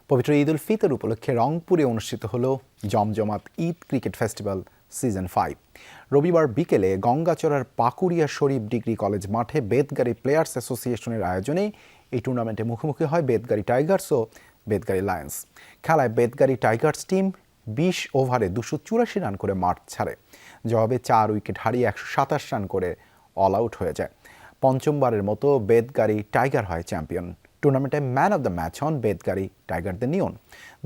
পবিত্র ঈদ উল ফিতর উপলক্ষে রংপুরে অনুষ্ঠিত হলো জমজমাট ঈদ ক্রিকেট ফেস্টিভ্যাল সিজন 5। রবিবার বিকেলে গঙ্গাচড়ার পাকুড়িয়া শরীফ ডিগ্রি কলেজ মাঠে বেতগাড়ি প্লেয়ার্স অ্যাসোসিয়েশনের আয়োজনে এই টুর্নামেন্টে মুখোমুখি হয় বেতগাড়ি টাইগার্স ও বেতগাড়ি লায়ন্স। খেলায় বেতগাড়ি টাইগার্স টিম 20 ওভারে 284 রান করে মাঠ ছাড়ে। জবাবে 4 উইকেট হারিয়ে 127 রান করে অল আউট হয়ে যায়। পঞ্চমবারের মতো বেতগাড়ি টাইগার হয় চ্যাম্পিয়ন। টুর্নামেন্টে ম্যান অব দ্য ম্যাচ হন বেতগাড়ি টাইগারদের নিয়ন।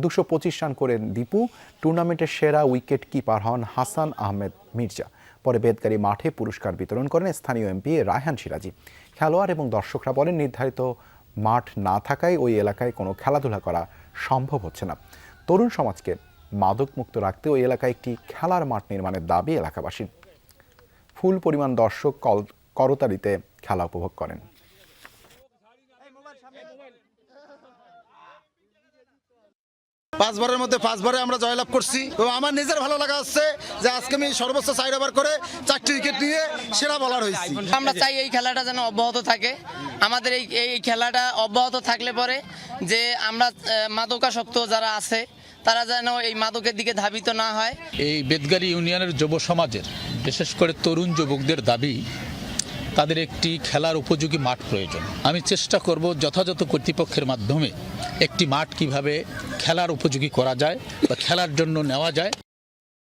225 রান করে দীপু। টুর্নামেন্টের সেরা উইকেট কিপার হন হাসান আহমেদ মির্জা। পরে বেতগাড়ি মাঠে পুরস্কার বিতরণ করেন স্থানীয় এমপি রায়হান সিরাজি। খেলোয়াড় এবং দর্শকরা বলেন, নির্ধারিত মাঠ না থাকায় ওই এলাকায় কোনো খেলাধুলা করা সম্ভব হচ্ছে না। তরুণ সমাজকে মাদকমুক্ত রাখতে ওই এলাকায় একটি খেলার মাঠ নির্মাণের দাবি এলাকাবাসীর। ফুল পরিমাণ দর্শক করতালিতে খেলা উপভোগ করেন। পাঁচবারের মধ্যে পাঁচবারে আমরা জয়লাভ করছি এবং আমার নিজের ভালো লাগা হচ্ছে যে আজকে আমি সর্বোচ্চ 4 ওভার করে 4টি উইকেট নিয়ে সেরা বোলার হয়েছি। আমরা চাই এই খেলাটা যেন অব্যাহত থাকে। আমাদের এই খেলাটা অব্যাহত থাকলে পরে যে আমরা মাদকাসক্ত যারা আছে তারা যেন এই মাদকের দিকে ধাবিত না হয়। এই বেতগাড়ি ইউনিয়নের যুব সমাজের বিশেষ করে তরুণ যুবকদের দাবি তাদের একটি খেলার উপযোগী মাঠ প্রয়োজন। আমি চেষ্টা করব যথাযথ কর্তৃপক্ষের মাধ্যমে একটি মাঠ কিভাবে খেলার উপযোগী করা যায় বা খেলার জন্য নেওয়া যায়।